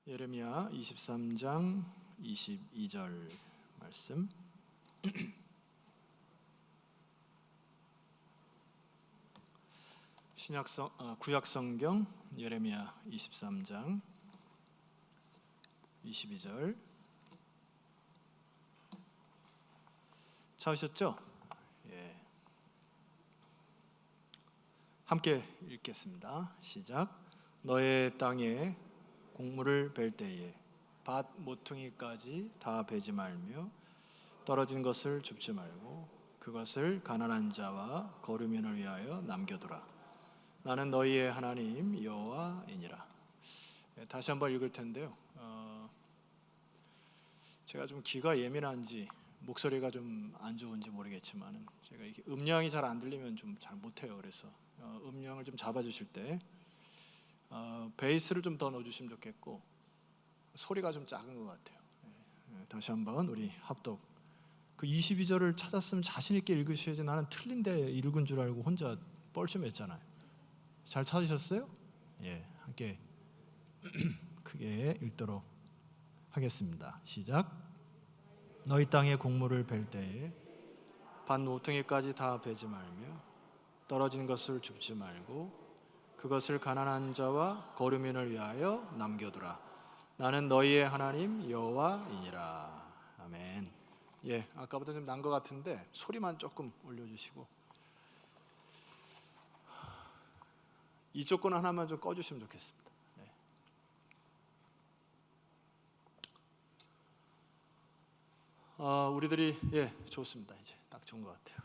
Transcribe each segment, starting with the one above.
예레미야 23장 22절 말씀. 구약성경 예레미야 23장 22절 찾으셨죠? 예. 함께 읽겠습니다. 시작. 너의 땅에 곡물을 벨 때에 밭 모퉁이까지 다 베지 말며 떨어진 것을 줍지 말고 그것을 가난한 자와 거류민을 위하여 남겨두라. 나는 너희의 하나님 여호와이니라. 다시 한번 읽을 텐데요. 제가 좀 귀가 예민한지 목소리가 좀 안 좋은지 모르겠지만은 제가 이게 음량이 잘 안 들리면 좀 잘 못해요. 그래서 음량을 좀 잡아주실 때 베이스를 좀 더 넣어주시면 좋겠고 소리가 좀 작은 것 같아요. 다시 한번 우리 합독. 그 22절을 찾았으면 자신 있게 읽으셔야지. 나는 틀린데 읽은 줄 알고 혼자 뻘쭘했잖아요. 잘 찾으셨어요? 예, 함께 크게 읽도록 하겠습니다. 시작. 너희 땅에 곡물을 벨 때에 밭 모퉁이까지 다 베지 말며 떨어진 것을 줍지 말고 그것을 가난한 자와 거류민을 위하여 남겨두라. 나는 너희의 하나님 여호와이니라. 아멘. 예, 아까보다 좀 난 것 같은데 소리만 조금 올려주시고 이쪽 건 하나만 좀 꺼주시면 좋겠습니다. 네. 우리들이 좋습니다. 이제 딱 좋은 것 같아요.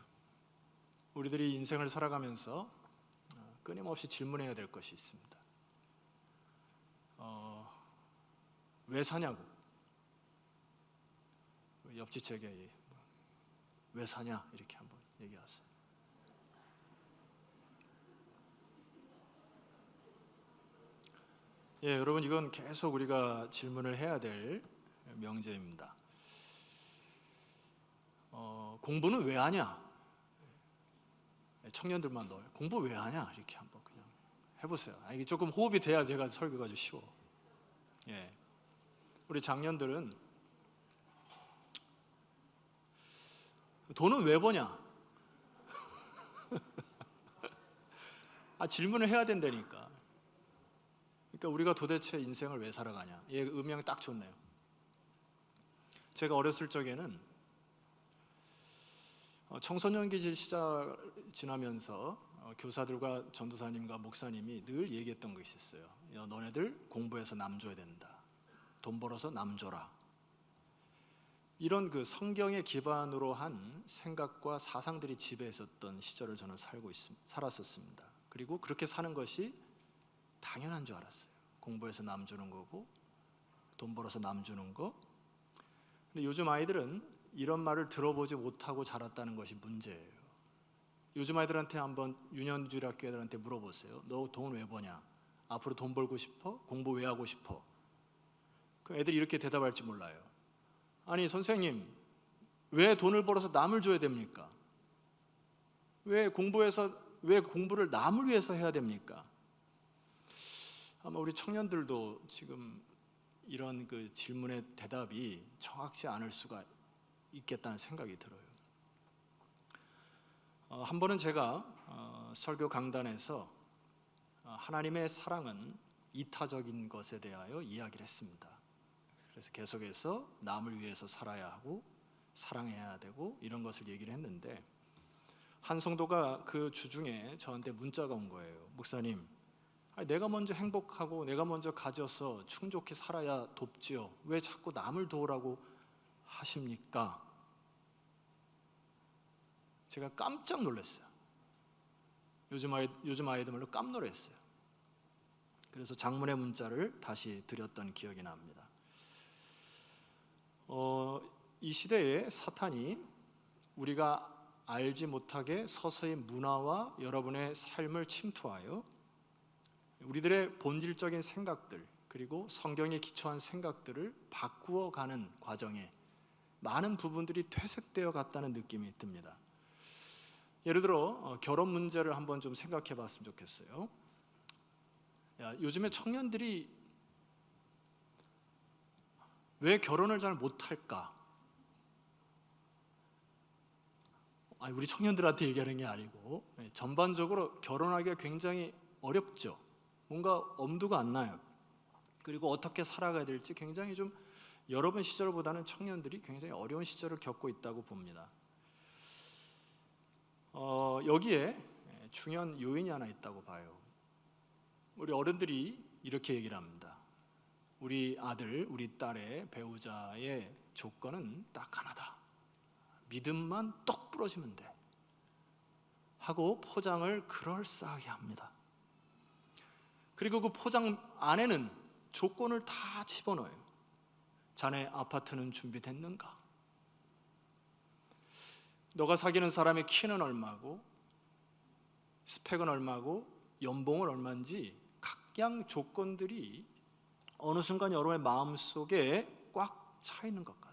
우리들이 인생을 살아가면서 끊임없이 질문해야 될 것이 있습니다. 왜 사냐고. 옆집 책에 왜 사냐 이렇게 한번 얘기하세요. 예, 여러분 이건 계속 우리가 질문을 해야 될 명제입니다. 공부는 왜 하냐? 청년들만 넣어요. 공부 왜 하냐? 이렇게 한번 그냥 해보세요. 이게 조금 호흡이 돼야 제가 설교가 좀 쉬워. 예, 우리 장년들은 돈은 왜 버냐? 질문을 해야 된다니까. 그러니까 우리가 도대체 인생을 왜 살아가냐? 예, 음향이 딱 좋네요. 제가 어렸을 적에는 청소년기 시절 지나면서 교사들과 전도사님과 목사님이 늘 얘기했던 것이 있었어요. 너네들 공부해서 남 줘야 된다. 돈 벌어서 남 줘라. 이런 그 성경에 기반으로 한 생각과 사상들이 지배했었던 시절을 저는 살았었습니다. 그리고 그렇게 사는 것이 당연한 줄 알았어요. 공부해서 남 주는 거고 돈 벌어서 남 주는 거. 근데 요즘 아이들은 이런 말을 들어보지 못하고 자랐다는 것이 문제예요. 요즘 아이들한테 한번 유년주일 학교 애들한테 물어보세요. 너 돈 왜 버냐? 앞으로 돈 벌고 싶어? 공부 왜 하고 싶어? 그럼 애들이 이렇게 대답할지 몰라요. 아니 선생님, 왜 돈을 벌어서 남을 줘야 됩니까? 왜 공부를 남을 위해서 해야 됩니까? 아마 우리 청년들도 지금 이런 그 질문의 대답이 정확치 않을 수가 있겠다는 생각이 들어요. 한 번은 제가 설교 강단에서 하나님의 사랑은 이타적인 것에 대하여 이야기를 했습니다. 그래서 계속해서 남을 위해서 살아야 하고 사랑해야 되고 이런 것을 얘기를 했는데 한 성도가 그 주중에 저한테 문자가 온 거예요. 목사님, 내가 먼저 행복하고 내가 먼저 가져서 충족히 살아야 돕지요. 왜 자꾸 남을 도우라고 하십니까? 제가 깜짝 놀랐어요. 요즘 아이들 말로 깜놀했어요. 그래서 장문의 문자를 다시 드렸던 기억이 납니다. 이 시대에 사탄이 우리가 알지 못하게 서서히 문화와 여러분의 삶을 침투하여 우리들의 본질적인 생각들 그리고 성경에 기초한 생각들을 바꾸어가는 과정에 많은 부분들이 퇴색되어 갔다는 느낌이 듭니다. 예를 들어 결혼 문제를 한번 좀 생각해 봤으면 좋겠어요. 요즘에 청년들이 왜 결혼을 잘 못할까? 아니, 우리 청년들한테 얘기하는 게 아니고 전반적으로 결혼하기가 굉장히 어렵죠. 뭔가 엄두가 안 나요. 그리고 어떻게 살아가야 될지 굉장히 좀 여러분 시절보다는 청년들이 굉장히 어려운 시절을 겪고 있다고 봅니다. 여기에 중요한 요인이 하나 있다고 봐요. 우리 어른들이 이렇게 얘기를 합니다. 우리 아들, 우리 딸의 배우자의 조건은 딱 하나다. 믿음만 똑 부러지면 돼 하고 포장을 그럴싸하게 합니다. 그리고 그 포장 안에는 조건을 다 집어넣어요. 자네 아파트는 준비됐는가? 너가 사귀는 사람의 키는 얼마고, 스펙은 얼마고, 연봉은 얼마인지 각양 조건들이 어느 순간 여러분의 마음속에 꽉 차 있는 것 같아요.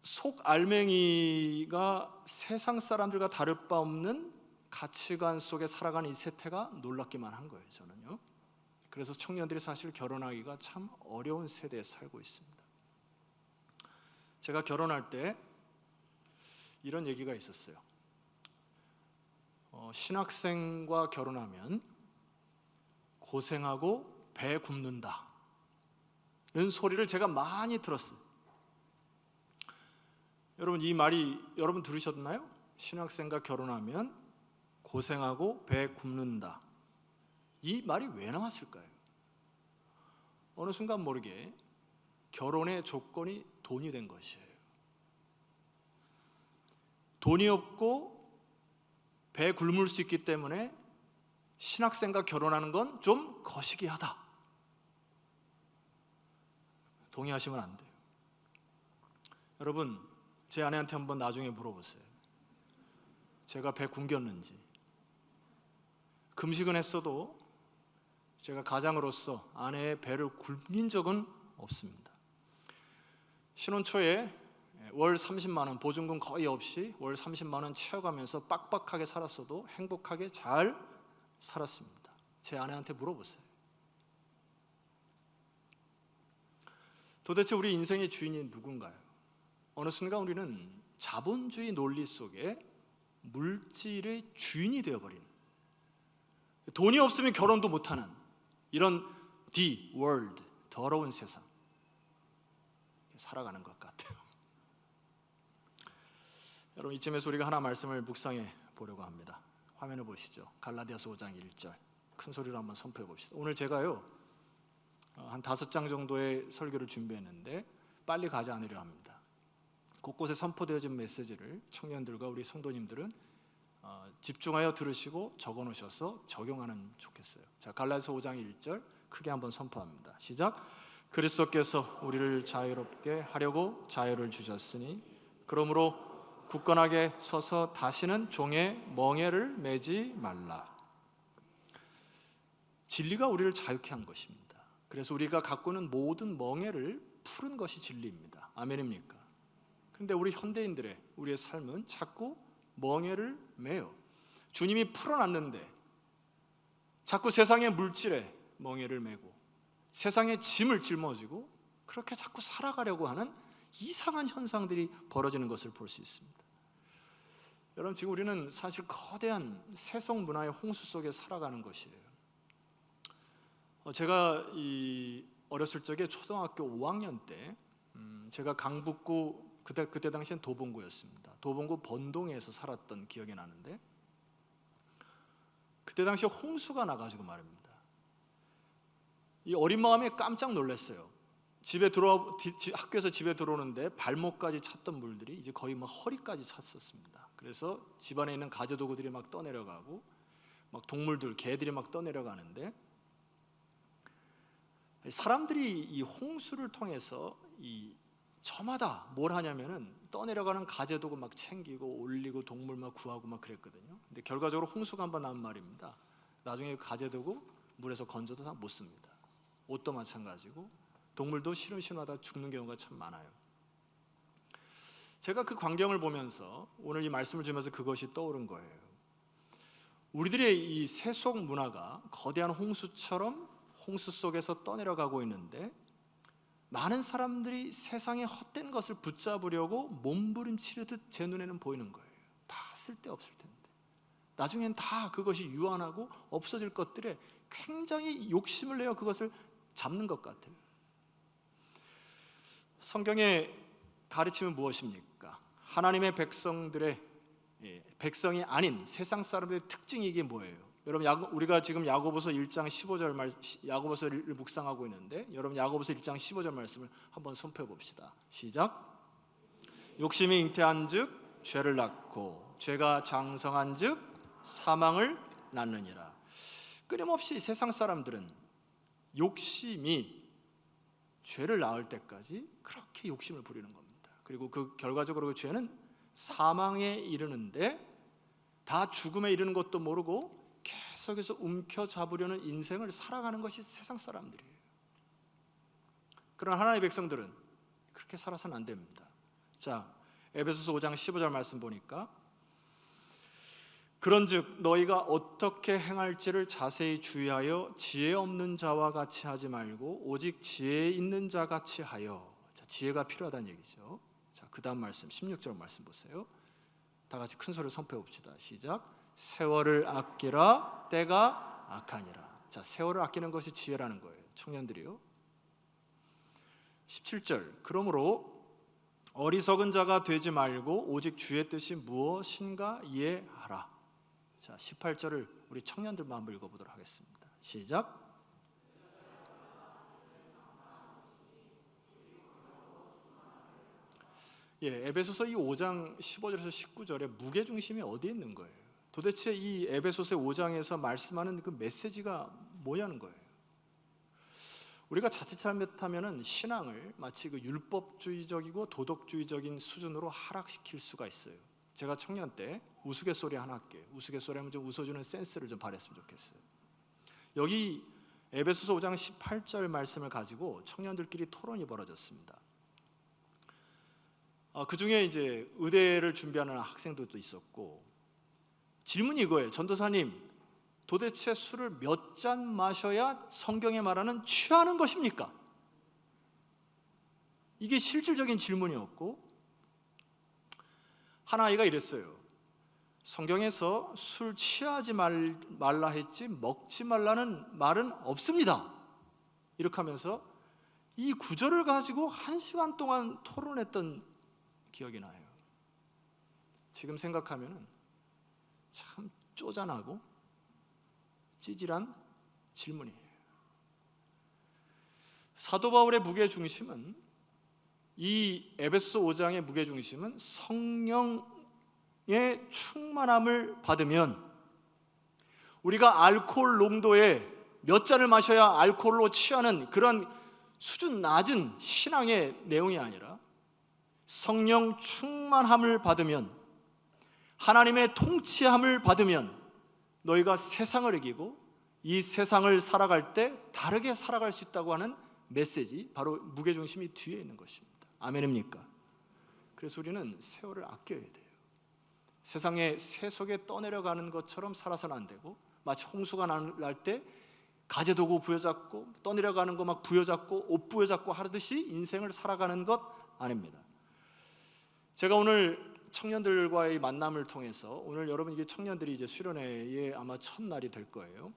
속 알맹이가 세상 사람들과 다를 바 없는 가치관 속에 살아가는 이 세태가 놀랍기만 한 거예요, 저는요. 그래서 청년들이 사실 결혼하기가 참 어려운 세대에 살고 있습니다. 제가 결혼할 때 이런 얘기가 있었어요. 신학생과 결혼하면 고생하고 배 굶는다는 소리를 제가 많이 들었어요. 여러분, 이 말이 여러분 들으셨나요? 신학생과 결혼하면 고생하고 배 굶는다. 이 말이 왜 나왔을까요? 어느 순간 모르게 결혼의 조건이 돈이 된 것이에요. 돈이 없고 배 굶을 수 있기 때문에 신학생과 결혼하는 건 좀 거시기하다. 동의하시면 안 돼요. 여러분, 제 아내한테 한번 나중에 물어보세요. 제가 배 굶겼는지. 금식은 했어도 제가 가장으로서 아내의 배를 굶긴 적은 없습니다. 신혼 초에 월 30만 원 보증금 거의 없이 월 30만 원 채워가면서 빡빡하게 살았어도 행복하게 잘 살았습니다. 제 아내한테 물어보세요. 도대체 우리 인생의 주인이 누군가요? 어느 순간 우리는 자본주의 논리 속에 물질의 주인이 되어버린, 돈이 없으면 결혼도 못하는 이런 D world, 더러운 세상 살아가는 것 같아요. 여러분, 이쯤에서 우리가 하나 말씀을 묵상해 보려고 합니다. 화면을 보시죠. 갈라디아서 5장 1절 큰 소리로 한번 선포해 봅시다. 오늘 제가요 한 5장 정도의 설교를 준비했는데 빨리 가지 않으려 합니다. 곳곳에 선포되어진 메시지를 청년들과 우리 성도님들은 집중하여 들으시고 적어 놓으셔서 적용하면 좋겠어요. 자, 갈라디아서 5장 1절 크게 한번 선포합니다. 시작. 그리스도께서 우리를 자유롭게 하려고 자유를 주셨으니 그러므로 굳건하게 서서 다시는 종의 멍에를 매지 말라. 진리가 우리를 자유케 한 것입니다. 그래서 우리가 갖고 있는 모든 멍에를 푸는 것이 진리입니다. 아멘입니까? 그런데 우리 현대인들의 우리의 삶은 자꾸 멍에를 매요. 주님이 풀어놨는데 자꾸 세상의 물질에 멍에를 매고 세상의 짐을 짊어지고 그렇게 자꾸 살아가려고 하는 이상한 현상들이 벌어지는 것을 볼 수 있습니다. 여러분, 지금 우리는 사실 거대한 세속 문화의 홍수 속에 살아가는 것이에요. 제가 어렸을 적에 초등학교 5학년 때 제가 강북구 그때 당시엔 도봉구였습니다. 도봉구 번동에서 살았던 기억이 나는데 그때 당시에 홍수가 나가지고 말입니다. 이 어린 마음에 깜짝 놀랐어요. 학교에서 집에 들어오는데 발목까지 찼던 물들이 이제 거의 막 허리까지 찼었습니다. 그래서 집안에 있는 가재도구들이 막 떠내려가고 막 동물들, 개들이 막 떠내려가는데 사람들이 이 홍수를 통해서 저마다 뭘 하냐면은 떠내려가는 가재도구 막 챙기고 올리고 동물 막 구하고 막 그랬거든요. 근데 결과적으로 홍수가 한번 난 말입니다. 나중에 가재도구 물에서 건져도 다 못 씁니다. 옷도 마찬가지고 동물도 시름시름하다 죽는 경우가 참 많아요. 제가 그 광경을 보면서 오늘 이 말씀을 주면서 그것이 떠오른 거예요. 우리들의 이 세속 문화가 거대한 홍수처럼 홍수 속에서 떠내려가고 있는데 많은 사람들이 세상의 헛된 것을 붙잡으려고 몸부림치려듯 제 눈에는 보이는 거예요. 다 쓸데없을 텐데 나중엔 다 그것이 유한하고 없어질 것들에 굉장히 욕심을 내어 그것을 잡는 것 같아요. 성경의 가르침은 무엇입니까? 하나님의 백성들의 백성이 아닌 세상 사람들의 특징이 이게 뭐예요? 여러분 우리가 지금 야고보서 1장 15절 야고보서를 묵상하고 있는데 여러분 야고보서 1장 15절 말씀을 한번 선포해 봅시다. 시작. 욕심이 잉태한즉 죄를 낳고 죄가 장성한즉 사망을 낳느니라. 끊임없이 세상 사람들은 욕심이 죄를 낳을 때까지 그렇게 욕심을 부리는 겁니다. 그리고 그 결과적으로 그 죄는 사망에 이르는데 다 죽음에 이르는 것도 모르고 계속해서 움켜잡으려는 인생을 살아가는 것이 세상 사람들이에요. 그러나 하나님의 백성들은 그렇게 살아서는 안 됩니다. 자, 에베소서 5장 15절 말씀 보니까 그런즉 너희가 어떻게 행할지를 자세히 주의하여 지혜 없는 자와 같이 하지 말고 오직 지혜 있는 자 같이 하여. 자, 지혜가 필요하다는 얘기죠. 자, 그 다음 말씀 16절 말씀 보세요. 다 같이 큰 소리로 선포해 봅시다. 시작. 세월을 아끼라 때가 악하니라. 자, 세월을 아끼는 것이 지혜라는 거예요. 청년들이요. 17절. 그러므로 어리석은 자가 되지 말고 오직 주의 뜻이 무엇인가 이해하라. 자, 18절을 우리 청년들만 한번 읽어보도록 하겠습니다. 시작. 에베소서 이 5장 15절에서 19절에 무게중심이 어디에 있는 거예요? 도대체 이 에베소서 5장에서 말씀하는 그 메시지가 뭐냐는 거예요. 우리가 자칫 잘못하면 신앙을 마치 그 율법주의적이고 도덕주의적인 수준으로 하락시킬 수가 있어요. 제가 청년 때 우스갯소리 하나 할게요. 우스갯소리 하면 좀 웃어주는 센스를 좀 발휘했으면 좋겠어요. 여기 에베소서 5장 18절 말씀을 가지고 청년들끼리 토론이 벌어졌습니다. 그 중에 이제 의대를 준비하는 학생들도 있었고 질문이 이거예요. 전도사님, 도대체 술을 몇 잔 마셔야 성경에 말하는 취하는 것입니까? 이게 실질적인 질문이었고 한 아이가 이랬어요. 성경에서 술 취하지 말라 했지 먹지 말라는 말은 없습니다. 이렇게 하면서 이 구절을 가지고 1시간 동안 토론했던 기억이 나요. 지금 생각하면 참 쪼잔하고 찌질한 질문이에요. 사도 바울의 무게중심은 이 에베소서 5장의 무게중심은 성령의 충만함을 받으면 우리가 알코올 농도에 몇 잔을 마셔야 알코올로 취하는 그런 수준 낮은 신앙의 내용이 아니라 성령 충만함을 받으면 하나님의 통치함을 받으면 너희가 세상을 이기고 이 세상을 살아갈 때 다르게 살아갈 수 있다고 하는 메시지, 바로 무게중심이 뒤에 있는 것입니다. 아멘입니까? 그래서 우리는 세월을 아껴야 돼요. 세상의 새 속에 떠내려가는 것처럼 살아서는 안 되고 마치 홍수가 날 때 가재도구 부여잡고 떠내려가는 거 막 부여잡고 옷 부여잡고 하듯이 인생을 살아가는 것 아닙니다. 제가 오늘 청년들과의 만남을 통해서 오늘 여러분 이게 청년들이 이제 수련회의 아마 첫날이 될 거예요.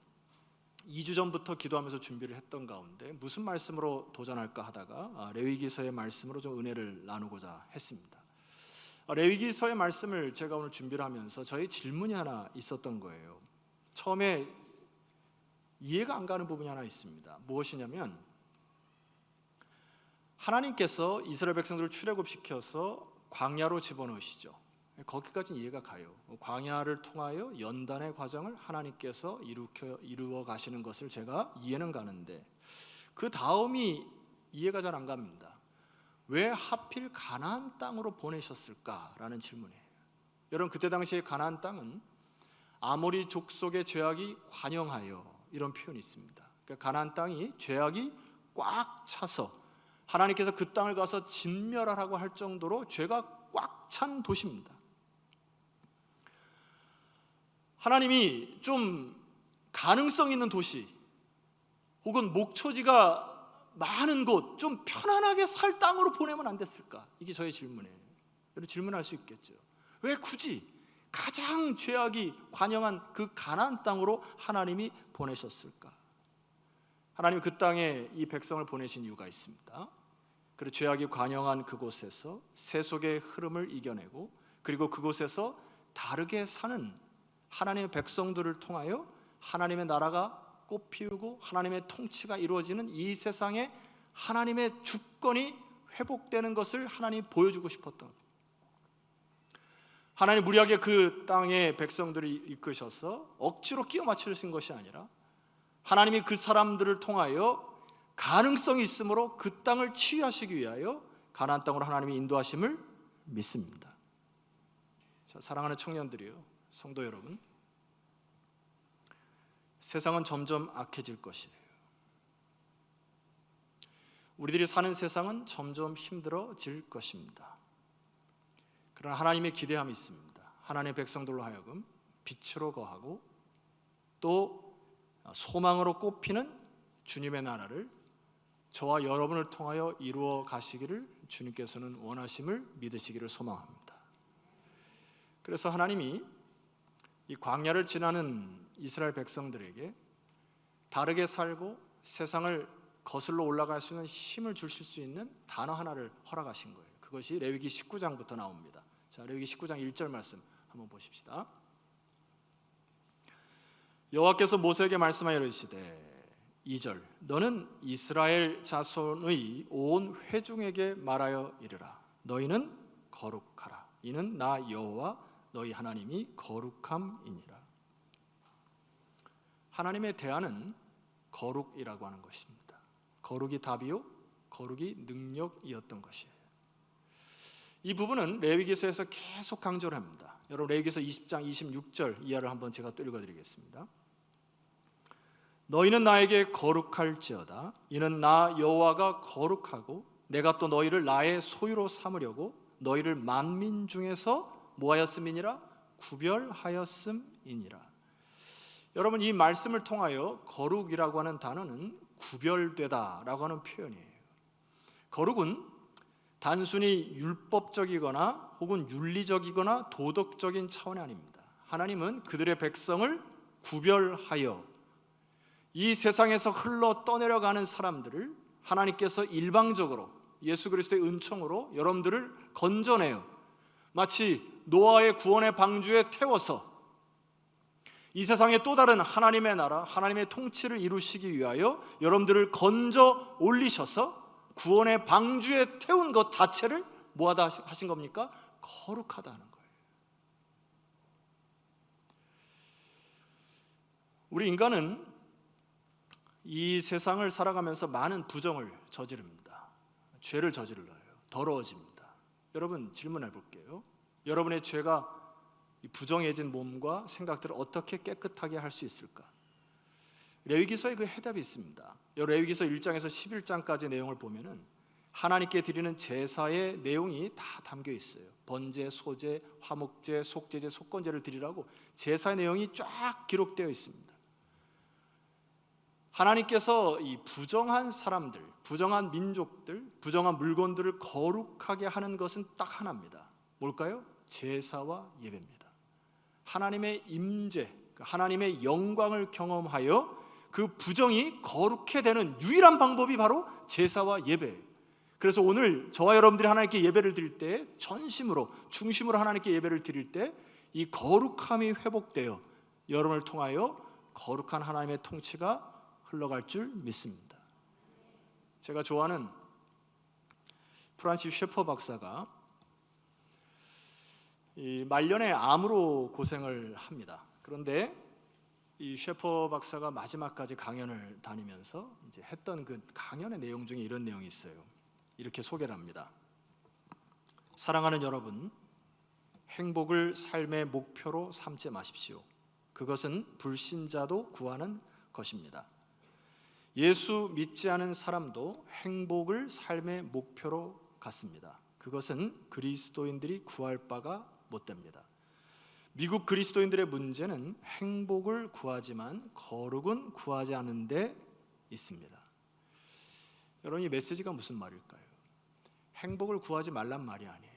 2주 전부터 기도하면서 준비를 했던 가운데 무슨 말씀으로 도전할까 하다가 레위기서의 말씀으로 좀 은혜를 나누고자 했습니다. 레위기서의 말씀을 제가 오늘 준비를 하면서 저희 질문이 하나 있었던 거예요. 처음에 이해가 안 가는 부분이 하나 있습니다. 무엇이냐면 하나님께서 이스라엘 백성들을 출애굽시켜서 광야로 집어넣으시죠. 거기까지는 이해가 가요. 광야를 통하여 연단의 과정을 하나님께서 이루어 가시는 것을 제가 이해는 가는데 그 다음이 이해가 잘 안 갑니다. 왜 하필 가나안 땅으로 보내셨을까라는 질문이에요. 여러분 그때 당시에 가나안 땅은 아모리 족속의 죄악이 관영하여 이런 표현이 있습니다. 그러니까 가나안 땅이 죄악이 꽉 차서 하나님께서 그 땅을 가서 진멸하라고 할 정도로 죄가 꽉 찬 도시입니다. 하나님이 좀 가능성 있는 도시, 혹은 목초지가 많은 곳, 좀 편안하게 살 땅으로 보내면 안 됐을까? 이게 저의 질문이에요. 여러분 질문할 수 있겠죠. 왜 굳이 가장 죄악이 관영한 그 가나안 땅으로 하나님이 보내셨을까? 하나님 그 땅에 이 백성을 보내신 이유가 있습니다. 그리고 죄악이 관영한 그곳에서 세속의 흐름을 이겨내고, 그리고 그곳에서 다르게 사는 하나님의 백성들을 통하여 하나님의 나라가 꽃피우고 하나님의 통치가 이루어지는 이 세상에 하나님의 주권이 회복되는 것을 하나님이 보여주고 싶었던, 하나님 무리하게 그 땅의 백성들을 이끄셔서 억지로 끼워 맞추신 것이 아니라 하나님이 그 사람들을 통하여 가능성이 있으므로 그 땅을 치유하시기 위하여 가나안 땅으로 하나님이 인도하심을 믿습니다. 자, 사랑하는 청년들이요, 성도 여러분, 세상은 점점 악해질 것이에요. 우리들이 사는 세상은 점점 힘들어질 것입니다. 그러나 하나님의 기대함이 있습니다. 하나님의 백성들로 하여금 빛으로 거하고 또 소망으로 꽃피는 주님의 나라를 저와 여러분을 통하여 이루어 가시기를 주님께서는 원하심을 믿으시기를 소망합니다. 그래서 하나님이 이 광야를 지나는 이스라엘 백성들에게 다르게 살고 세상을 거슬러 올라갈 수 있는 힘을 주실 수 있는 단어 하나를 허락하신 거예요. 그것이 레위기 19장부터 나옵니다. 자, 레위기 19장 1절 말씀 한번 보십시다. 여호와께서 모세에게 말씀하여 이르시되 2절 너는 이스라엘 자손의 온 회중에게 말하여 이르라. 너희는 거룩하라. 이는 나 여호와 너희 하나님이 거룩함이니라. 하나님의 대안은 거룩이라고 하는 것입니다. 거룩이 답이요, 거룩이 능력이었던 것이에요. 이 부분은 레위기서에서 계속 강조를 합니다. 여러분 레위기서 20장 26절 이하를 한번 제가 또 읽어드리겠습니다. 너희는 나에게 거룩할지어다. 이는 나 여호와가 거룩하고 내가 또 너희를 나의 소유로 삼으려고 너희를 만민 중에서 뭐하였음이니라? 구별하였음이니라. 여러분 이 말씀을 통하여 거룩이라고 하는 단어는 구별되다라고 하는 표현이에요. 거룩은 단순히 율법적이거나 혹은 윤리적이거나 도덕적인 차원이 아닙니다. 하나님은 그들의 백성을 구별하여 이 세상에서 흘러 떠내려가는 사람들을 하나님께서 일방적으로 예수 그리스도의 은총으로 여러분들을 건져내요. 마치 노아의 구원의 방주에 태워서 이 세상에 또 다른 하나님의 나라, 하나님의 통치를 이루시기 위하여 여러분들을 건져 올리셔서 구원의 방주에 태운 것 자체를 뭐하다 하신 겁니까? 거룩하다는 거예요. 우리 인간은 이 세상을 살아가면서 많은 부정을 저지릅니다. 죄를 저질러요. 더러워집니다. 여러분 질문해 볼게요. 여러분의 죄가 이 부정해진 몸과 생각들을 어떻게 깨끗하게 할 수 있을까? 레위기서에 그 해답이 있습니다. 레위기서 1장에서 11장까지 내용을 보면은 하나님께 드리는 제사의 내용이 다 담겨 있어요. 번제, 소제, 화목제, 속제제, 속건제를 드리라고 제사의 내용이 쫙 기록되어 있습니다. 하나님께서 이 부정한 사람들, 부정한 민족들, 부정한 물건들을 거룩하게 하는 것은 딱 하나입니다. 뭘까요? 제사와 예배입니다. 하나님의 임재, 하나님의 영광을 경험하여 그 부정이 거룩해 되는 유일한 방법이 바로 제사와 예배예요. 그래서 오늘 저와 여러분들이 하나님께 예배를 드릴 때 전심으로 중심으로 하나님께 예배를 드릴 때 이 거룩함이 회복되어 여러분을 통하여 거룩한 하나님의 통치가 흘러갈 줄 믿습니다. 제가 좋아하는 프란시스 셰퍼 박사가 이 말년에 암으로 고생을 합니다. 그런데 이 셰퍼 박사가 마지막까지 강연을 다니면서 이제 했던 그 강연의 내용 중에 이런 내용이 있어요. 이렇게 소개를 합니다. 사랑하는 여러분, 행복을 삶의 목표로 삼지 마십시오. 그것은 불신자도 구하는 것입니다. 예수 믿지 않은 사람도 행복을 삶의 목표로 갖습니다. 그것은 그리스도인들이 구할 바가 못 됩니다. 미국 그리스도인들의 문제는 행복을 구하지만 거룩은 구하지 않은 데 있습니다. 여러분, 이 메시지가 무슨 말일까요? 행복을 구하지 말란 말이 아니에요.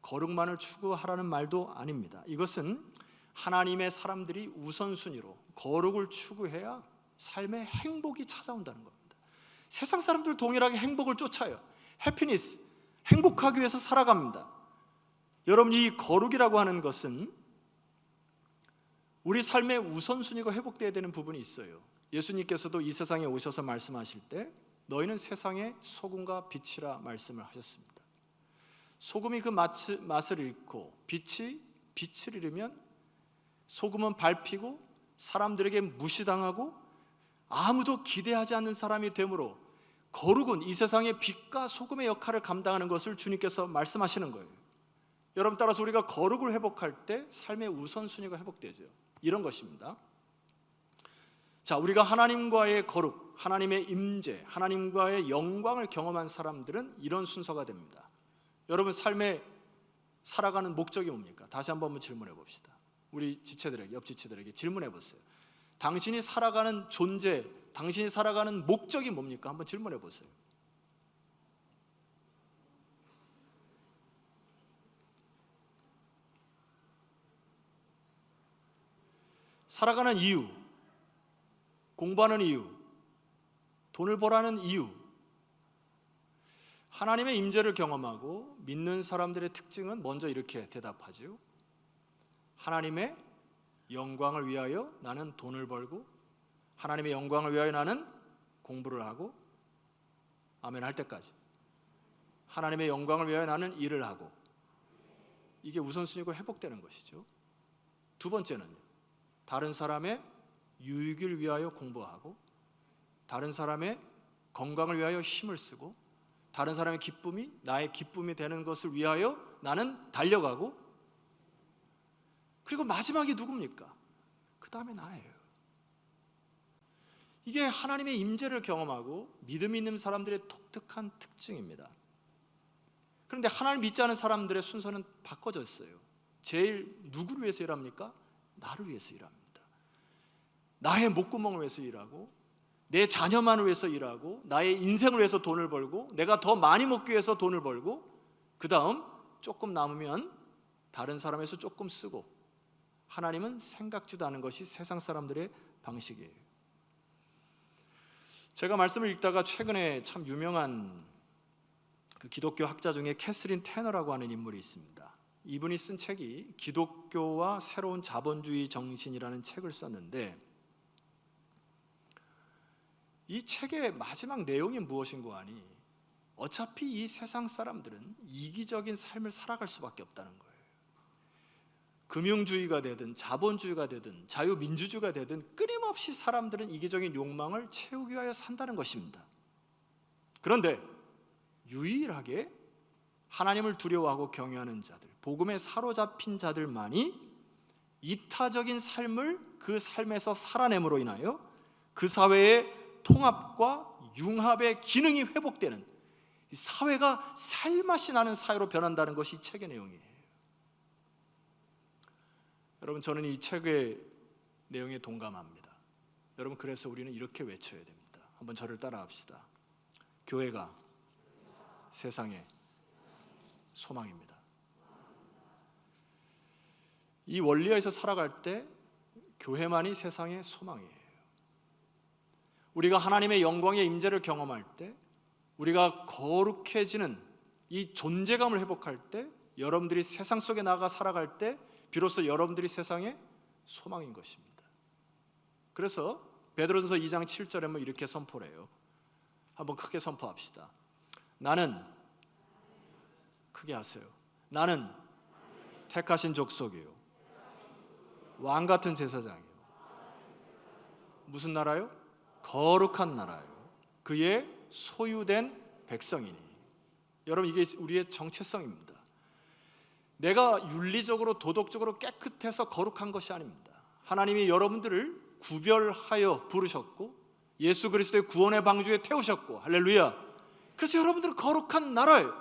거룩만을 추구하라는 말도 아닙니다. 이것은 하나님의 사람들이 우선순위로 거룩을 추구해야 삶의 행복이 찾아온다는 겁니다. 세상 사람들 동일하게 행복을 쫓아요. 해피니스, 행복하기 위해서 살아갑니다. 여러분, 이 거룩이라고 하는 것은 우리 삶의 우선순위가 회복되어야 되는 부분이 있어요. 예수님께서도 이 세상에 오셔서 말씀하실 때 너희는 세상의 소금과 빛이라 말씀을 하셨습니다. 소금이 그 맛을 잃고 빛이 빛을 잃으면 소금은 밟히고 사람들에게 무시당하고 아무도 기대하지 않는 사람이 되므로 거룩은 이 세상의 빛과 소금의 역할을 감당하는 것을 주님께서 말씀하시는 거예요. 여러분, 따라서 우리가 거룩을 회복할 때 삶의 우선순위가 회복되죠. 이런 것입니다. 자, 우리가 하나님과의 거룩, 하나님의 임재, 하나님과의 영광을 경험한 사람들은 이런 순서가 됩니다. 여러분, 삶에 살아가는 목적이 뭡니까? 다시 한번 질문해 봅시다. 우리 지체들에게, 옆 지체들에게 질문해 보세요. 당신이 살아가는 존재, 당신이 살아가는 목적이 뭡니까? 한번 질문해 보세요. 살아가는 이유, 공부하는 이유, 돈을 벌라는 이유, 하나님의 임재를 경험하고 믿는 사람들의 특징은 먼저 이렇게 대답하죠. 하나님의 영광을 위하여 나는 돈을 벌고, 하나님의 영광을 위하여 나는 공부를 하고, 아멘 할 때까지 하나님의 영광을 위하여 나는 일을 하고, 이게 우선순위가 회복되는 것이죠. 두 번째는요, 다른 사람의 유익을 위하여 공부하고, 다른 사람의 건강을 위하여 힘을 쓰고, 다른 사람의 기쁨이 나의 기쁨이 되는 것을 위하여 나는 달려가고, 그리고 마지막이 누굽니까? 그 다음에 나예요. 이게 하나님의 임재를 경험하고 믿음 있는 사람들의 독특한 특징입니다. 그런데 하나님 믿지 않은 사람들의 순서는 바꿔졌어요. 제일 누구를 위해서 일합니까? 나를 위해서 일합니다. 나의 목구멍을 위해서 일하고, 내 자녀만을 위해서 일하고, 나의 인생을 위해서 돈을 벌고, 내가 더 많이 먹기 위해서 돈을 벌고, 그 다음 조금 남으면 다른 사람에서 조금 쓰고, 하나님은 생각지도 않은 것이 세상 사람들의 방식이에요. 제가 말씀을 읽다가 최근에 참 유명한 그 기독교 학자 중에 캐서린 테너라고 하는 인물이 있습니다. 이분이 쓴 책이 기독교와 새로운 자본주의 정신이라는 책을 썼는데, 이 책의 마지막 내용이 무엇인고 하니, 어차피 이 세상 사람들은 이기적인 삶을 살아갈 수밖에 없다는 거예요. 금융주의가 되든 자본주의가 되든 자유민주주의가 되든 끊임없이 사람들은 이기적인 욕망을 채우기 위하여 산다는 것입니다. 그런데 유일하게 하나님을 두려워하고 경외하는 자들, 복음에 사로잡힌 자들만이 이타적인 삶을 그 삶에서 살아냄으로 인하여 그 사회의 통합과 융합의 기능이 회복되는, 이 사회가 살맛이 나는 사회로 변한다는 것이 이 책의 내용이에요. 여러분, 저는 이 책의 내용에 동감합니다. 여러분, 그래서 우리는 이렇게 외쳐야 됩니다. 한번 저를 따라합시다. 교회가 세상의 소망입니다. 이 원리에서 살아갈 때 교회만이 세상의 소망이에요. 우리가 하나님의 영광의 임재를 경험할 때, 우리가 거룩해지는 이 존재감을 회복할 때, 여러분들이 세상 속에 나가 살아갈 때 비로소 여러분들이 세상의 소망인 것입니다. 그래서 베드로전서 2장 7절에 뭐 이렇게 선포를 해요. 한번 크게 선포합시다. 나는, 크게 하세요. 나는 택하신 족속이요, 왕 같은 제사장이요. 무슨 나라요? 거룩한 나라요. 그의 소유된 백성이니. 여러분, 이게 우리의 정체성입니다. 내가 윤리적으로 도덕적으로 깨끗해서 거룩한 것이 아닙니다. 하나님이 여러분들을 구별하여 부르셨고 예수 그리스도의 구원의 방주에 태우셨고, 할렐루야. 그래서 여러분들은 거룩한 나라예요.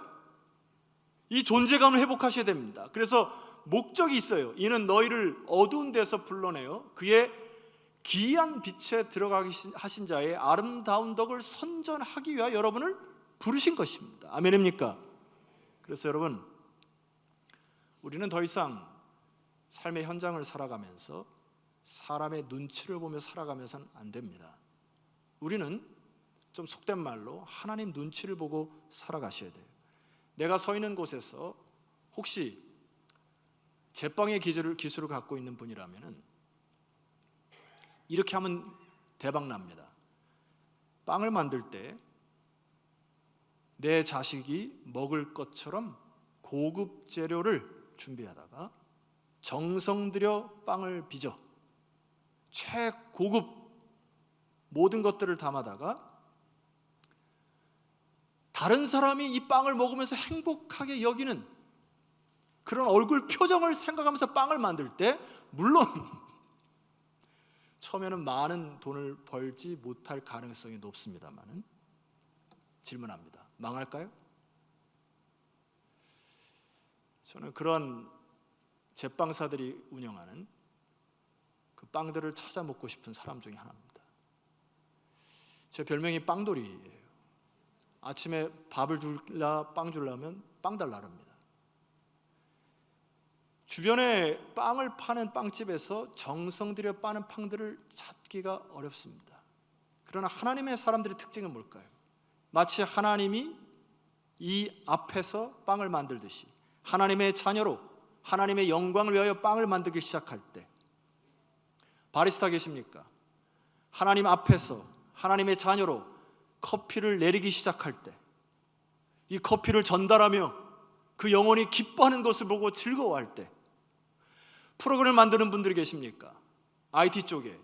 이 존재감을 회복하셔야 됩니다. 그래서 목적이 있어요. 이는 너희를 어두운 데서 불러내어 그의 기이한 빛에 들어가게 하신 자의 아름다운 덕을 선전하기 위하여 여러분을 부르신 것입니다. 아멘입니까? 그래서 여러분, 우리는 더 이상 삶의 현장을 살아가면서 사람의 눈치를 보며 살아가면서는 안 됩니다. 우리는 좀 속된 말로 하나님 눈치를 보고 살아가셔야 돼요. 내가 서 있는 곳에서 혹시 제빵의 기술을 갖고 있는 분이라면 이렇게 하면 대박 납니다. 빵을 만들 때 내 자식이 먹을 것처럼 고급 재료를 준비하다가 정성 들여 빵을 빚어 최고급 모든 것들을 담아다가 다른 사람이 이 빵을 먹으면서 행복하게 여기는 그런 얼굴 표정을 생각하면서 빵을 만들 때, 물론 처음에는 많은 돈을 벌지 못할 가능성이 높습니다만 질문합니다. 망할까요? 저는 그런 제빵사들이 운영하는 그 빵들을 찾아 먹고 싶은 사람 중에 하나입니다. 제 별명이 빵돌이예요. 아침에 밥을 줄라 빵 줄라면 빵 달라 합니다. 주변에 빵을 파는 빵집에서 정성 들여 빠는 빵들을 찾기가 어렵습니다. 그러나 하나님의 사람들의 특징은 뭘까요? 마치 하나님이 이 앞에서 빵을 만들듯이 하나님의 자녀로 하나님의 영광을 위하여 빵을 만들기 시작할 때, 바리스타 계십니까? 하나님 앞에서 하나님의 자녀로 커피를 내리기 시작할 때, 이 커피를 전달하며 그 영혼이 기뻐하는 것을 보고 즐거워할 때, 프로그램을 만드는 분들이 계십니까? IT 쪽에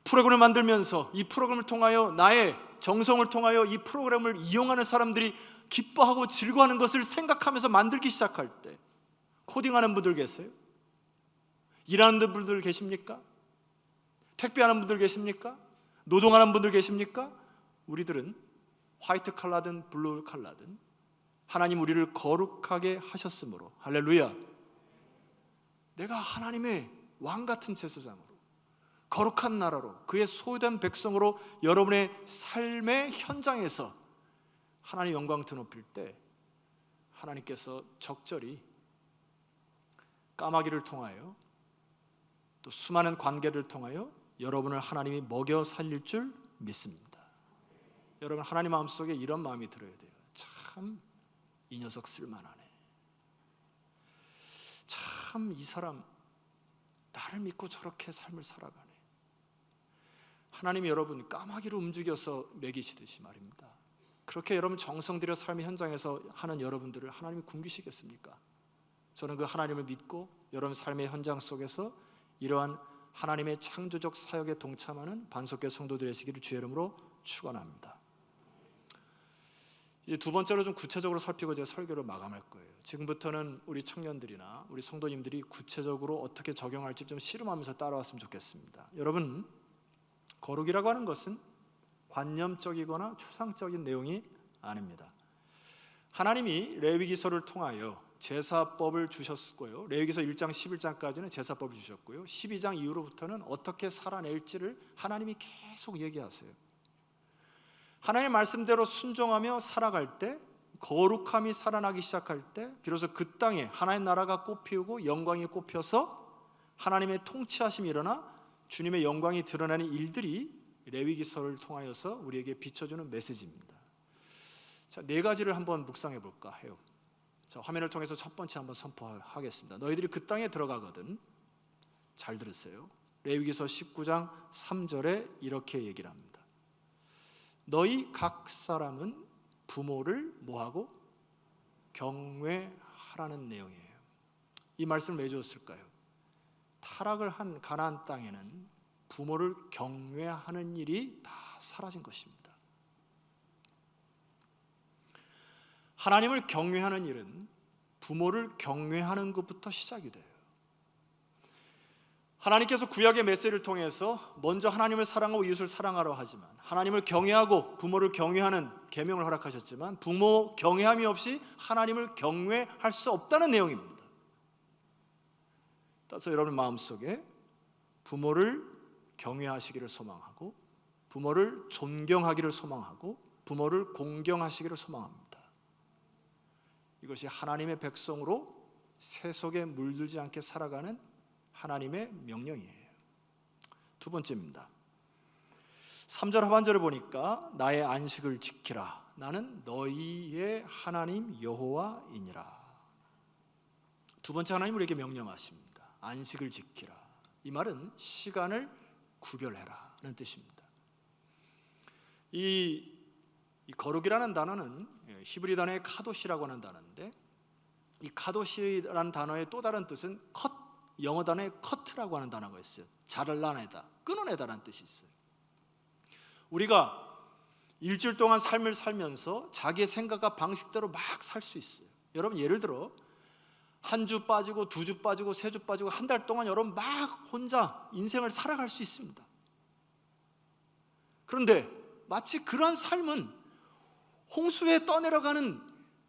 프로그램을 만들면서 이 프로그램을 통하여 나의 정성을 통하여 이 프로그램을 이용하는 사람들이 기뻐하고 즐거워하는 것을 생각하면서 만들기 시작할 때, 코딩하는 분들 계세요? 일하는 분들 계십니까? 택배하는 분들 계십니까? 노동하는 분들 계십니까? 우리들은 화이트 칼라든 블루 칼라든 하나님 우리를 거룩하게 하셨으므로, 할렐루야, 내가 하나님의 왕같은 제사장으로 거룩한 나라로 그의 소유된 백성으로 여러분의 삶의 현장에서 하나님 영광 드높일 때, 하나님께서 적절히 까마귀를 통하여 또 수많은 관계를 통하여 여러분을 하나님이 먹여 살릴 줄 믿습니다. 여러분, 하나님 마음속에 이런 마음이 들어야 돼요. 참 이 녀석 쓸만하네. 참 이 사람 나를 믿고 저렇게 삶을 살아가네. 하나님이 여러분 까마귀로 움직여서 먹이시듯이 말입니다. 그렇게 여러분 정성 들여 삶의 현장에서 하는 여러분들을 하나님이 굶기시겠습니까? 저는 그 하나님을 믿고 여러분 삶의 현장 속에서 이러한 하나님의 창조적 사역에 동참하는 반석교 성도들의 시기를 주의 이름으로 축원합니다. 이제 두 번째로 좀 구체적으로 살피고 제 설교를 마감할 거예요. 지금부터는 우리 청년들이나 우리 성도님들이 구체적으로 어떻게 적용할지 좀 씨름하면서 따라왔으면 좋겠습니다. 여러분, 거룩이라고 하는 것은 관념적이거나 추상적인 내용이 아닙니다. 하나님이 레위기서를 통하여 제사법을 주셨고요, 레위기서 1장 11장까지는 제사법을 주셨고요, 12장 이후로부터는 어떻게 살아낼지를 하나님이 계속 얘기하세요. 하나님의 말씀대로 순종하며 살아갈 때, 거룩함이 살아나기 시작할 때 비로소 그 땅에 하나님의 나라가 꽃피우고 영광이 꽃펴서 하나님의 통치하심이 일어나 주님의 영광이 드러나는 일들이 레위기서를 통하여서 우리에게 비춰주는 메시지입니다. 자, 네 가지를 한번 묵상해 볼까 해요. 자, 화면을 통해서 첫 번째 한번 선포하겠습니다. 너희들이 그 땅에 들어가거든, 잘 들으세요. 레위기서 19장 3절에 이렇게 얘기를 합니다. 너희 각 사람은 부모를 뭐하고? 경외하라는 내용이에요. 이 말씀을 왜 주었을까요? 타락을 한 가나안 땅에는 부모를 경외하는 일이 다 사라진 것입니다. 하나님을 경외하는 일은 부모를 경외하는 것부터 시작이 돼요. 하나님께서 구약의 메시지를 통해서 먼저 하나님을 사랑하고 이웃을 사랑하라 하지만, 하나님을 경외하고 부모를 경외하는 계명을 허락하셨지만, 부모 경외함이 없이 하나님을 경외할 수 없다는 내용입니다. 따라서 여러분 마음속에 부모를 경외하시기를 소망하고 부모를 존경하기를 소망하고 부모를 공경하시기를 소망합니다. 이것이 하나님의 백성으로 세속에 물들지 않게 살아가는 하나님의 명령이에요. 두 번째입니다. 3절 하반절을 보니까 나의 안식을 지키라. 나는 너희의 하나님 여호와이니라. 두 번째 하나님 우리에게 명령하십니다. 안식을 지키라. 이 말은 시간을 구별해라는 뜻입니다. 이 거룩이라는 단어는 히브리 단어의 카도시라고 하는 단어인데, 이 카도시라는 단어의 또 다른 뜻은 영어 단어의 커트라고 하는 단어가 있어요. 잘라내다, 끊어내다라는 뜻이 있어요. 우리가 일주일 동안 삶을 살면서 자기의 생각과 방식대로 막 살 수 있어요. 여러분 예를 들어 한 주 빠지고 두 주 빠지고 세 주 빠지고 한 달 동안 여러분 막 혼자 인생을 살아갈 수 있습니다. 그런데 마치 그러한 삶은 홍수에 떠내려가는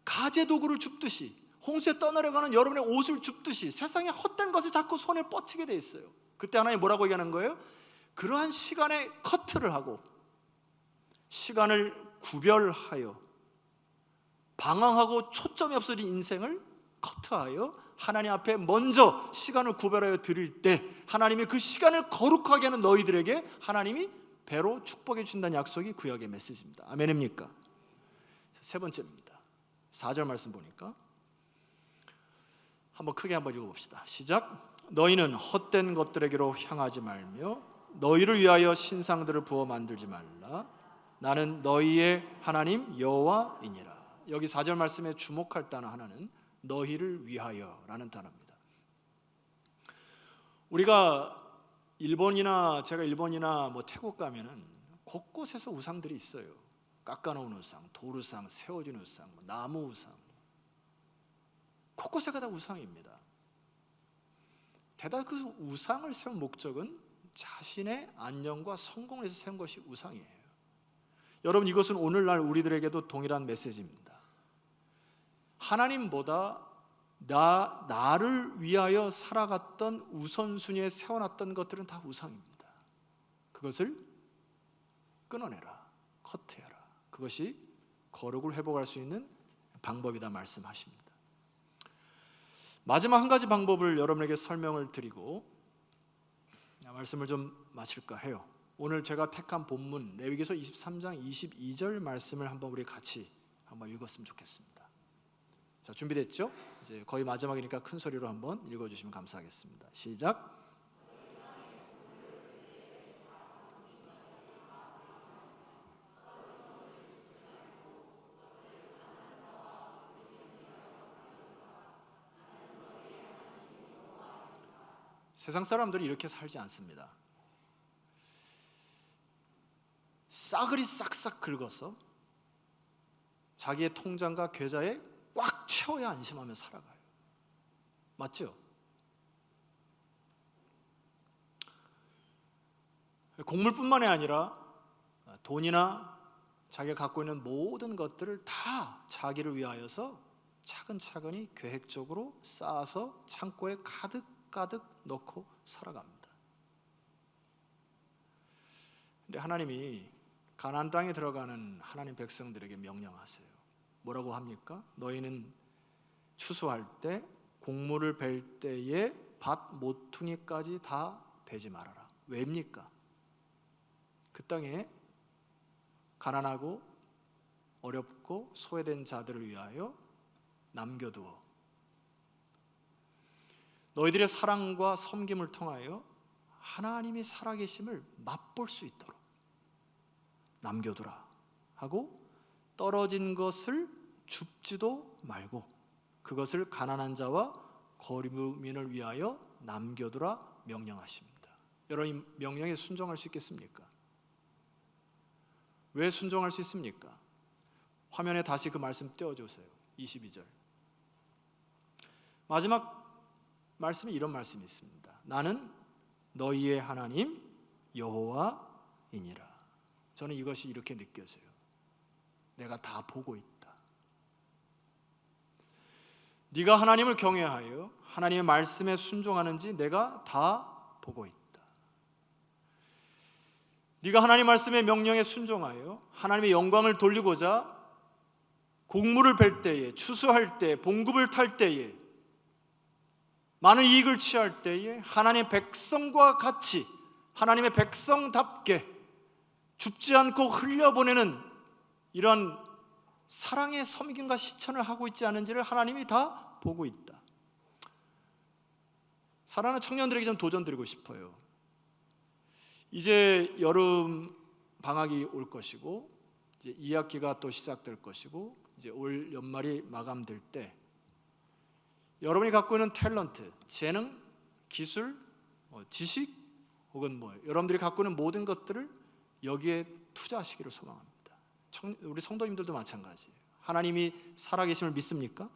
가재 도구를 줍듯이, 홍수에 떠내려가는 여러분의 옷을 줍듯이 세상에 헛된 것을 자꾸 손에 뻗치게 돼 있어요. 그때 하나님 뭐라고 얘기하는 거예요? 그러한 시간에 커트를 하고 시간을 구별하여 방황하고 초점이 없어진 인생을 커트하여 하나님 앞에 먼저 시간을 구별하여 드릴 때 하나님이 그 시간을 거룩하게 하는 너희들에게 하나님이 배로 축복해 주신다는 약속이 구약의 메시지입니다. 아멘입니까? 세 번째입니다. 4절 말씀 보니까 크게 한번 읽어봅시다. 시작. 너희는 헛된 것들에게로 향하지 말며 너희를 위하여 신상들을 부어 만들지 말라. 나는 너희의 하나님 여호와이니라. 여기 4절 말씀에 주목할 단어 하나는 너희를 위하여라는 단어입니다. 제가 일본이나 태국 가면은 곳곳에서 우상들이 있어요. 깎아놓은 우상, 돌우상, 세워진 우상, 나무 우상, 곳곳에 다 우상입니다. 대단 그 우상을 세운 목적은 자신의 안녕과 성공을 위해서 세운 것이 우상이에요. 여러분 이것은 오늘날 우리들에게도 동일한 메시지입니다. 하나님보다 나를 위하여 살아갔던 우선순위에 세워놨던 것들은 다 우상입니다. 그것을 끊어내라, 커트해라. 그것이 거룩을 회복할 수 있는 방법이다 말씀하십니다. 마지막 한 가지 방법을 여러분에게 설명을 드리고 말씀을 좀 마칠까 해요. 오늘 제가 택한 본문 레위기서 23장 22절 말씀을 한번 우리 같이 한번 읽었으면 좋겠습니다. 자, 준비됐죠? 이제 거의 마지막이니까 큰 소리로 한번 읽어주시면 감사하겠습니다. 시작. 세상 사람들이 이렇게 살지 않습니다. 싸그리 싹싹 긁어서 자기의 통장과 계좌에 꽉 채워야 안심하며 살아가요. 맞죠? 곡물뿐만이 아니라 돈이나 자기가 갖고 있는 모든 것들을 다 자기를 위하여서 차근차근히 계획적으로 쌓아서 창고에 가득 넣고 살아갑니다. 근데 하나님이 가나안 땅에 들어가는 하나님 백성들에게 명령하세요. 뭐라고 합니까? 너희는 추수할 때 곡물을 벨 때에 밭 모퉁이까지 다 베지 말아라. 왜입니까? 그 땅에 가난하고 어렵고 소외된 자들을 위하여 남겨두어 너희들의 사랑과 섬김을 통하여 하나님이 살아계심을 맛볼 수 있도록 남겨두라 하고 떨어진 것을 줍지도 말고 그것을 가난한 자와 거류민을 위하여 남겨두라 명령하십니다. 여러분 이 명령에 순종할 수 있겠습니까? 왜 순종할 수 있습니까? 화면에 다시 그 말씀 띄워주세요. 22절 마지막 말씀에 이런 말씀이 있습니다. 나는 너희의 하나님 여호와이니라. 저는 이것이 이렇게 느껴져요. 내가 다 보고 있다. 네가 하나님을 경외하여 하나님의 말씀에 순종하는지 내가 다 보고 있다. 네가 하나님 말씀의 명령에 순종하여 하나님의 영광을 돌리고자 곡물을 벨 때에, 추수할 때, 봉급을 탈 때에, 많은 이익을 취할 때에 하나님의 백성과 같이, 하나님의 백성답게 죽지 않고 흘려보내는 이런 사랑의 섬김과 실천을 하고 있지 않은지를 하나님이 다 보고 있다. 사랑하는 청년들에게 좀 도전드리고 싶어요. 이제 여름 방학이 올 것이고, 이제 2학기가 또 시작될 것이고, 이제 올 연말이 마감될 때 여러분이 갖고 있는 탤런트, 재능, 기술, 지식 혹은 여러분들이 갖고 있는 모든 것들을 여기에 투자하시기를 소망합니다. 우리 성도님들도 마찬가지예요. 하나님이 살아계심을 믿습니까?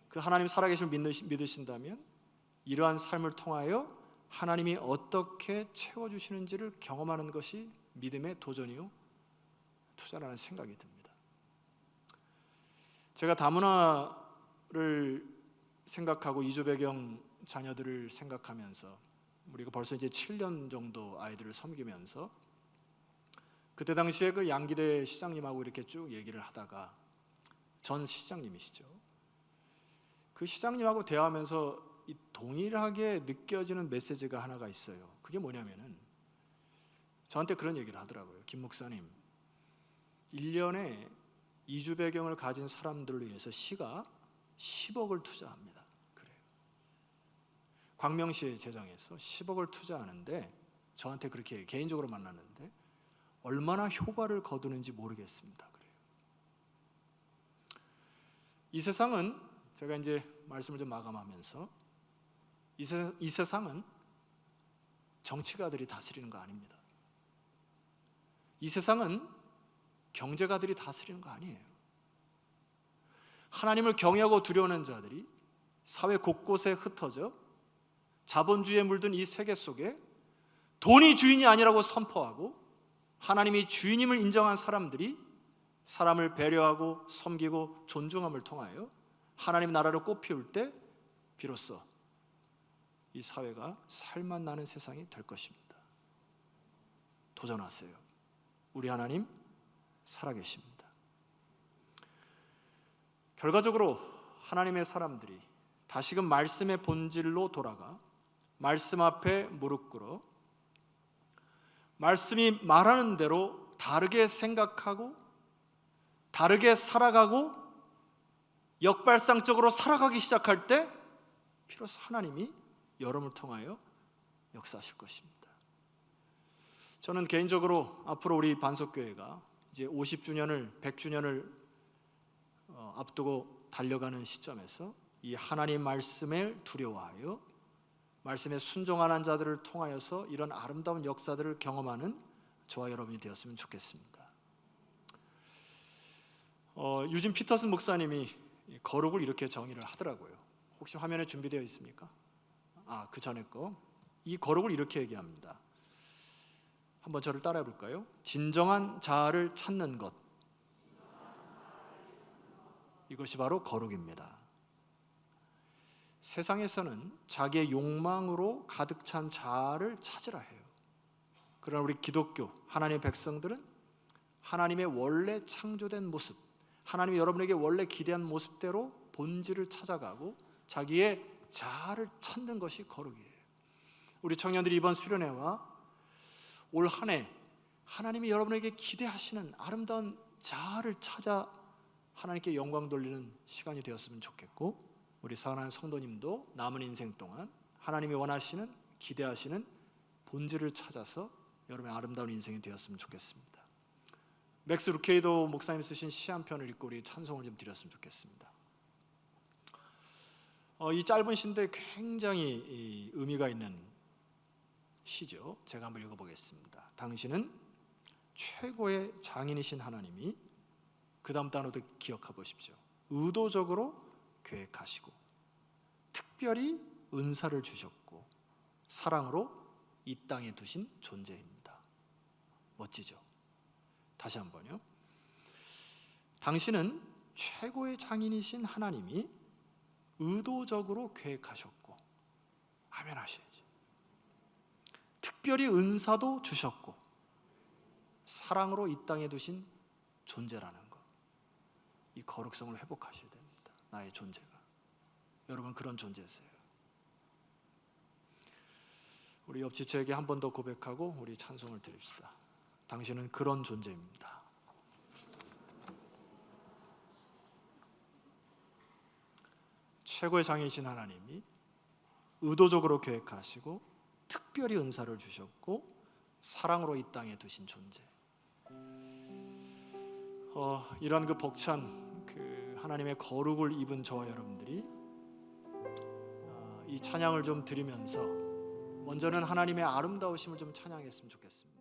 그 하나님 살아계심을 믿으신다면 이러한 삶을 통하여 하나님이 어떻게 채워주시는지를 경험하는 것이 믿음의 도전이요 투자라는 생각이 듭니다. 제가 다문화를 생각하고 이주 배경 자녀들을 생각하면서 우리가 벌써 이제 7년 정도 아이들을 섬기면서 그때 당시에 그 양기대 시장님하고 이렇게 쭉 얘기를 하다가, 전 시장님이시죠. 그 시장님하고 대화하면서 이 동일하게 느껴지는 메시지가 하나가 있어요. 그게 뭐냐면은 저한테 그런 얘기를 하더라고요. 김 목사님, 1년에 이주 배경을 가진 사람들로 인해서 시가 10억을 투자합니다. 그래요. 광명시의 재정에서 10억을 투자하는데 저한테 그렇게 개인적으로 만났는데 얼마나 효과를 거두는지 모르겠습니다. 그래요. 이 세상은, 제가 이제 말씀을 좀 마감하면서, 이 세상은 정치가들이 다스리는 거 아닙니다. 이 세상은 경제가들이 다스리는 거 아니에요. 하나님을 경외하고 두려워하는 자들이 사회 곳곳에 흩어져 자본주의에 물든 이 세계 속에 돈이 주인이 아니라고 선포하고 하나님이 주인임을 인정한 사람들이 사람을 배려하고 섬기고 존중함을 통하여 하나님 나라를 꽃피울 때 비로소 이 사회가 살맛 나는 세상이 될 것입니다. 도전하세요. 우리 하나님 살아계십니다. 결과적으로 하나님의 사람들이 다시금 말씀의 본질로 돌아가 말씀 앞에 무릎 꿇어 말씀이 말하는 대로 다르게 생각하고 다르게 살아가고 역발상적으로 살아가기 시작할 때 비로소 하나님이 여러분을 통하여 역사하실 것입니다. 저는 개인적으로 앞으로 우리 반석교회가 이제 50주년을 100주년을 앞두고 달려가는 시점에서 이 하나님 말씀을 두려워하여 말씀에 순종하는 자들을 통하여서 이런 아름다운 역사들을 경험하는 저와 여러분이 되었으면 좋겠습니다. 유진 피터슨 목사님이 거룩을 이렇게 정의를 하더라고요. 혹시 화면에 준비되어 있습니까? 그 전에 거. 이 거룩을 이렇게 얘기합니다. 한번 저를 따라해 볼까요? 진정한 자아를 찾는 것, 이것이 바로 거룩입니다. 세상에서는 자기의 욕망으로 가득 찬 자아를 찾으라 해요. 그러나 우리 기독교 하나님의 백성들은 하나님의 원래 창조된 모습, 하나님이 여러분에게 원래 기대한 모습대로 본질을 찾아가고 자기의 자아를 찾는 것이 거룩이에요. 우리 청년들이 이번 수련회와 올 한 해 하나님이 여러분에게 기대하시는 아름다운 자아를 찾아 하나님께 영광 돌리는 시간이 되었으면 좋겠고, 우리 사랑하는 성도님도 남은 인생 동안 하나님이 원하시는 기대하시는 본질을 찾아서 여러분의 아름다운 인생이 되었으면 좋겠습니다. 맥스 루케이도 목사님 쓰신 시 한 편을 읽고 우리 찬송을 좀 드렸으면 좋겠습니다. 이 짧은 시인데 굉장히 의미가 있는 시죠. 제가 한번 읽어보겠습니다. 당신은 최고의 장인이신 하나님이, 그 다음 단어도 기억해 보십시오. 의도적으로 계획하시고 특별히 은사를 주셨고 사랑으로 이 땅에 두신 존재입니다. 멋지죠? 다시 한번요. 당신은 최고의 장인이신 하나님이 의도적으로 계획하셨고, 아멘 하셔야지. 특별히 은사도 주셨고 사랑으로 이 땅에 두신 존재라는 것, 이 거룩성을 회복하셔야 됩니다. 나의 존재가. 여러분 그런 존재세요. 우리 옆 지체에게 한 번 더 고백하고 우리 찬송을 드립시다. 당신은 그런 존재입니다. 최고의 장이신 하나님이 의도적으로 계획하시고 특별히 은사를 주셨고 사랑으로 이 땅에 두신 존재. 이런 그 벅찬 그 하나님의 거룩을 입은 저와 여러분들이 이 찬양을 좀 드리면서 먼저는 하나님의 아름다우심을 좀 찬양했으면 좋겠습니다.